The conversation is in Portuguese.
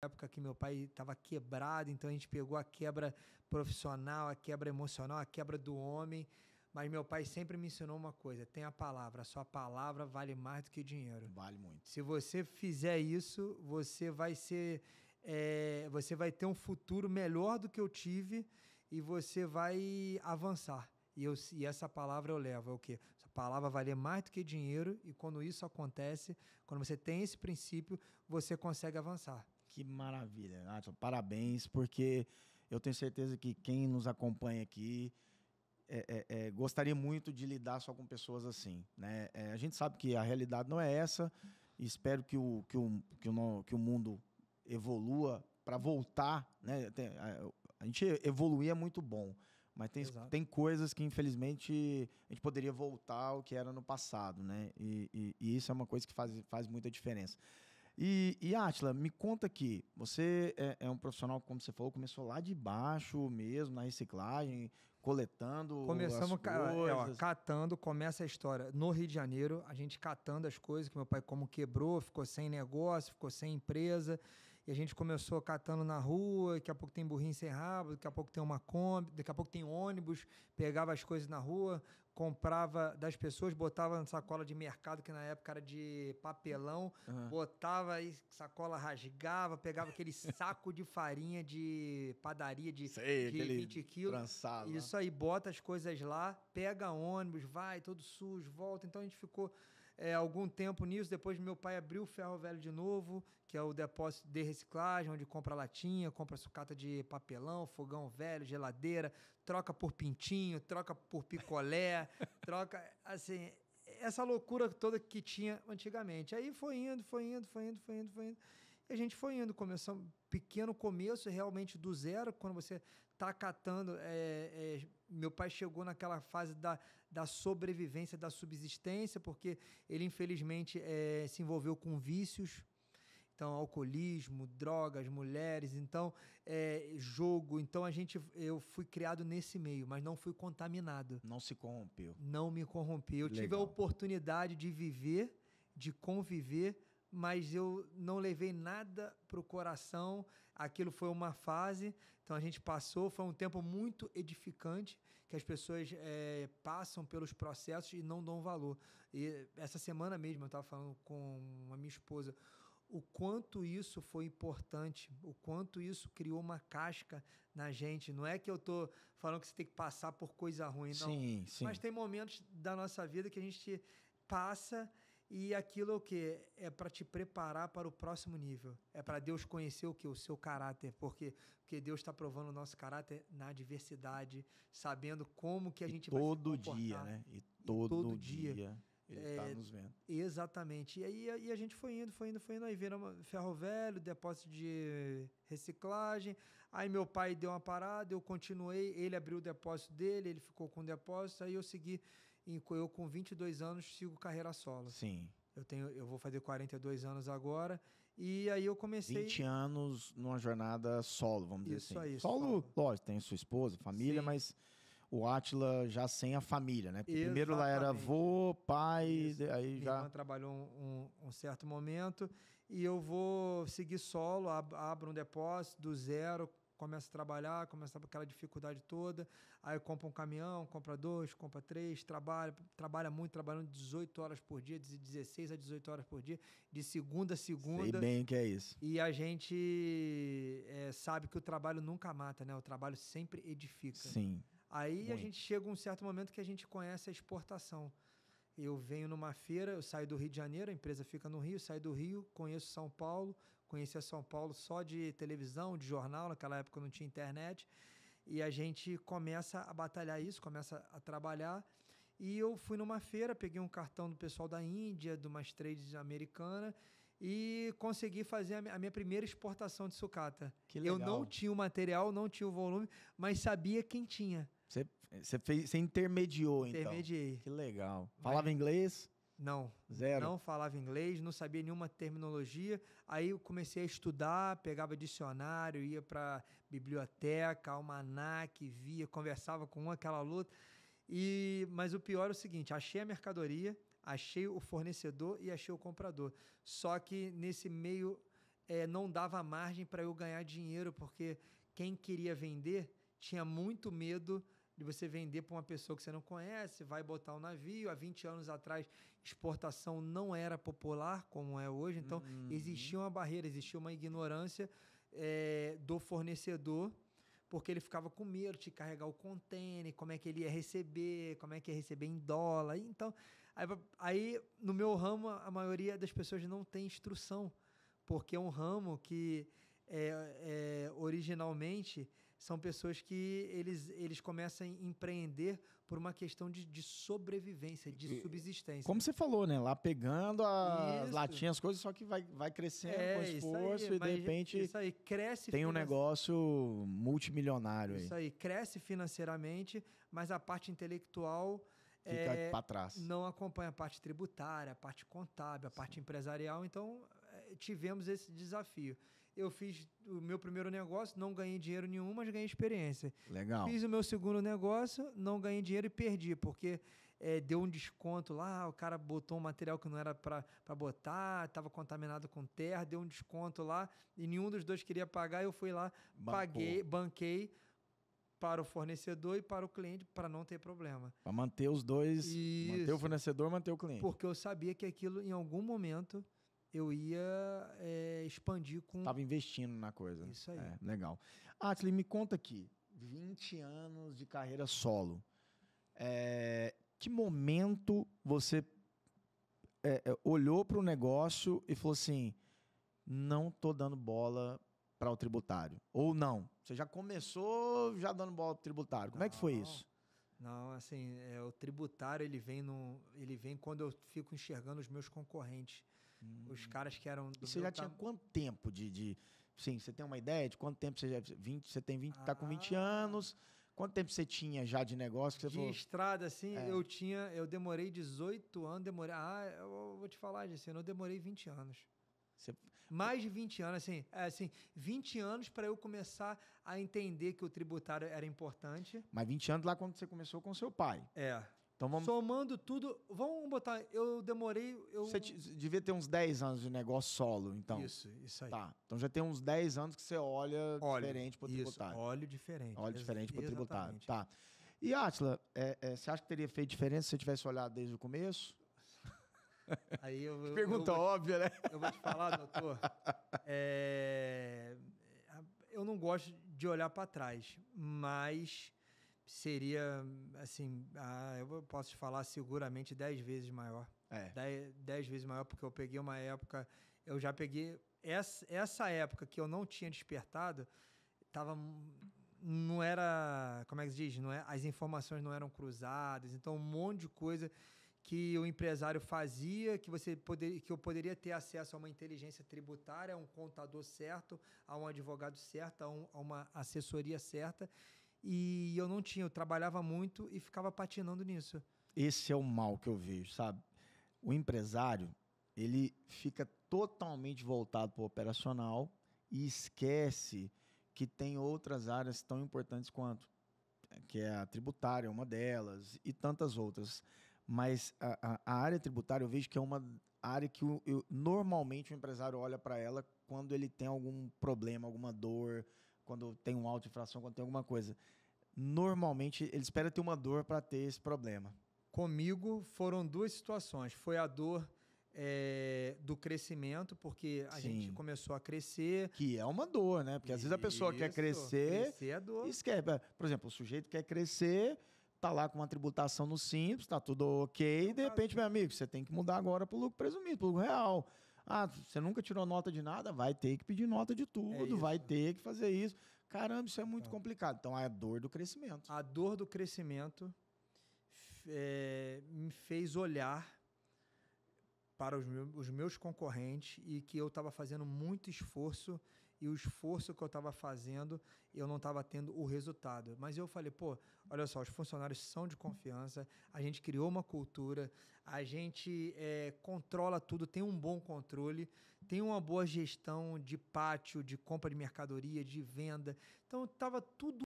época que meu pai estava quebrado, então a gente pegou a quebra profissional, a quebra emocional, a quebra do homem. Mas meu pai sempre me ensinou uma coisa: tem a palavra, a sua palavra vale mais do que dinheiro. Vale muito. Se você fizer isso, você vai ter um futuro melhor do que eu tive e você vai avançar. E essa palavra eu levo, é o quê? Essa palavra vale mais do que dinheiro, e quando isso acontece, quando você tem esse princípio, você consegue avançar. Que maravilha, Nathan. Parabéns, porque eu tenho certeza que quem nos acompanha aqui gostaria muito de lidar só com pessoas assim, né? A gente sabe que a realidade não é essa, e espero que o mundo evolua para voltar, né? A gente evoluir é muito bom, mas Exato. tem coisas que, infelizmente, a gente poderia voltar ao que era no passado, né? E isso é uma coisa que faz muita diferença. E Átila, me conta aqui, você é um profissional, como você falou, começou lá de baixo mesmo, na reciclagem, coletando as Começamos, coisas. catando, começa a história. No Rio de Janeiro, a gente catando as coisas, que meu pai como quebrou, ficou sem negócio, ficou sem empresa, e a gente começou catando na rua, daqui a pouco tem burrinho sem rabo, daqui a pouco tem uma Kombi, daqui a pouco tem ônibus, pegava as coisas na rua, comprava das pessoas, botava na sacola de mercado, que na época era de papelão, botava aí, sacola rasgava, pegava aquele saco de farinha de padaria Sei, de aquele 20 quilos. trançado lá. Isso aí, bota as coisas lá, pega ônibus, vai todo sujo, volta. Então a gente ficou algum tempo nisso. Depois meu pai abriu o Ferro Velho de novo, que é o depósito de reciclagem, onde compra latinha, compra sucata de papelão, fogão velho, geladeira, troca por pintinho, troca por picolé, troca, assim, essa loucura toda que tinha antigamente. Aí foi indo, foi indo, foi indo, foi indo, foi indo. E a gente foi indo, começamos pequeno começo, realmente do zero, quando você está catando. Meu pai chegou naquela fase da sobrevivência, da subsistência, porque ele infelizmente se envolveu com vícios. Então, alcoolismo, drogas, mulheres, então, jogo. Então, eu fui criado nesse meio, mas não fui contaminado. Não se corrompeu. Não me corrompi. Eu tive a Legal. oportunidade de viver, de conviver, mas eu não levei nada para o coração. Aquilo foi uma fase, então a gente passou. Foi um tempo muito edificante, que as pessoas passam pelos processos e não dão valor. E essa semana mesmo eu estava falando com a minha esposa o quanto isso foi importante, o quanto isso criou uma casca na gente. Não é que eu estou falando que você tem que passar por coisa ruim, não. Sim, sim. Mas tem momentos da nossa vida que a gente passa e aquilo é o quê? É para te preparar para o próximo nível. É para Deus conhecer o quê? O seu caráter. Porque Deus está provando o nosso caráter na adversidade, sabendo como que a gente vai se Todo comportar. dia, né? E todo todo dia ele está nos vendo. Exatamente. E aí a gente foi indo. Aí viramos Ferro Velho, depósito de reciclagem. Aí meu pai deu uma parada, eu continuei. Ele abriu o depósito dele, ele ficou com o depósito. Aí eu segui. Eu com 22 anos sigo carreira solo. Sim. Eu vou fazer 42 anos agora. E aí eu comecei... 20 anos numa jornada solo, vamos dizer assim. Isso aí, Solo, lógico, tem sua esposa, família, Sim. mas... O Átila já sem a família, né? Porque Exatamente. primeiro lá era avô, pai, Isso. aí Minha já... irmã trabalhou um certo momento e eu vou seguir solo, abro um depósito do zero, começo a trabalhar, começa aquela dificuldade toda, aí compra um caminhão, compra 2, compra 3, trabalha muito, trabalhando 18 horas por dia, de 16 a 18 horas por dia, de segunda a segunda. Sei bem o que é isso. E a gente sabe que o trabalho nunca mata, né? O trabalho sempre edifica. Sim. Aí Muito. a gente chega a um certo momento que a gente conhece a exportação. Eu venho numa feira, eu saio do Rio de Janeiro, a empresa fica no Rio, saio do Rio, conheço São Paulo, conhecia São Paulo só de televisão, de jornal, naquela época não tinha internet, e a gente começa a batalhar isso, começa a trabalhar, e eu fui numa feira, peguei um cartão do pessoal da Índia, de umas trades americanas, e consegui fazer a minha primeira exportação de sucata. Que legal. Eu não tinha o material, não tinha o volume, mas sabia quem tinha. Você intermediou, então. Intermediei. Que legal. Falava inglês? Não. Zero? Não falava inglês, não sabia nenhuma terminologia. Aí eu comecei a estudar, pegava dicionário, ia para biblioteca, almanaque, via, conversava com um, aquela luta. Mas o pior é o seguinte, achei a mercadoria, achei o fornecedor e achei o comprador. Só que nesse meio não dava margem para eu ganhar dinheiro, porque quem queria vender tinha muito medo de você vender para uma pessoa que você não conhece, vai botar um navio. Há 20 anos atrás, exportação não era popular como é hoje, então existia uma barreira, existia uma ignorância do fornecedor, porque ele ficava com medo de carregar o container, como é que ele ia receber, como é que ia receber em dólar. Então, aí no meu ramo, a maioria das pessoas não tem instrução, porque é um ramo que originalmente são pessoas que eles começam a empreender por uma questão de sobrevivência, de subsistência. Como você falou, né? Lá pegando as Isso. latinhas, as coisas, só que vai crescendo com esforço isso aí, e de repente isso aí, cresce tem um negócio multimilionário aí. Isso aí, cresce financeiramente, mas a parte intelectual Fica para trás. não acompanha a parte tributária, a parte contábil, a parte empresarial. Então, tivemos esse desafio. Eu fiz o meu primeiro negócio, não ganhei dinheiro nenhum, mas ganhei experiência. Legal. Fiz o meu segundo negócio, não ganhei dinheiro e perdi, porque deu um desconto lá, o cara botou um material que não era para botar, estava contaminado com terra, deu um desconto lá, e nenhum dos dois queria pagar, eu fui lá, banquei para o fornecedor e para o cliente, para não ter problema. Para manter os dois, Isso. manter o fornecedor, manter o cliente. Porque eu sabia que aquilo, em algum momento, eu ia expandir com... Estava investindo na coisa. Isso aí. Legal. Atli, me conta aqui, 20 anos de carreira solo. Que momento você olhou para o negócio e falou assim, não estou dando bola para o tributário? Ou não? Você já começou já dando bola para o tributário. Como é que foi isso? Não, assim, o tributário ele vem quando eu fico enxergando os meus concorrentes. Os caras que eram... E você já tinha quanto tempo Sim, você tem uma ideia de quanto tempo você já... Tá com 20 anos... Quanto tempo você tinha já de negócio? Que você falou? Estrada, assim, eu demorei 18 anos, eu vou te falar, Gessino, eu demorei 20 anos. Mais de 20 anos, assim, 20 anos para eu começar a entender que o tributário era importante. Mas 20 anos lá quando você começou com seu pai. Então vamos... Somando tudo, vamos botar, eu demorei... Você devia ter uns 10 anos de negócio solo, então. Isso aí. Tá, então já tem uns 10 anos que você olha diferente para o tributário. Olho diferente. Olha diferente para o tributário, Exatamente. tá. E, Átila, você acha que teria feito diferença se você tivesse olhado desde o começo? Aí Pergunta óbvia, né? Eu vou te falar, doutor, eu não gosto de olhar para trás, mas... seria, assim, eu posso te falar seguramente 10 vezes maior. 10 vezes maior, porque eu peguei uma época, eu já peguei, essa época que eu não tinha despertado, não era, como é que se diz? As informações não eram cruzadas, então um monte de coisa que o empresário fazia, que eu poderia ter acesso a uma inteligência tributária, a um contador certo, a um advogado certo, a uma assessoria certa, e eu não tinha, eu trabalhava muito e ficava patinando nisso. Esse é o mal que eu vejo, sabe? O empresário, ele fica totalmente voltado para o operacional e esquece que tem outras áreas tão importantes quanto, que é a tributária, uma delas, e tantas outras. Mas a área tributária, eu vejo que é uma área que normalmente o empresário olha para ela quando ele tem algum problema, alguma dor, quando tem uma auto-infração, quando tem alguma coisa. Normalmente, ele espera ter uma dor para ter esse problema. Comigo foram duas situações. Foi a dor do crescimento, porque a gente começou a crescer. Que é uma dor, né? Porque às vezes a pessoa quer crescer é dor. E esquece. Por exemplo, o sujeito quer crescer, tá lá com uma tributação no Simples, tá tudo ok, e de repente, meu amigo, você tem que mudar agora para o lucro presumido, para o lucro real. Você nunca tirou nota de nada? Vai ter que pedir nota de tudo, vai ter que fazer isso. Caramba, isso é muito complicado. Então, é a dor do crescimento. A dor do crescimento me fez olhar para os meus concorrentes e que eu estava fazendo muito esforço e o esforço que eu estava fazendo, eu não estava tendo o resultado. Mas eu falei, olha só, os funcionários são de confiança, a gente criou uma cultura, a gente controla tudo, tem um bom controle, tem uma boa gestão de pátio, de compra de mercadoria, de venda. Então, estava tudo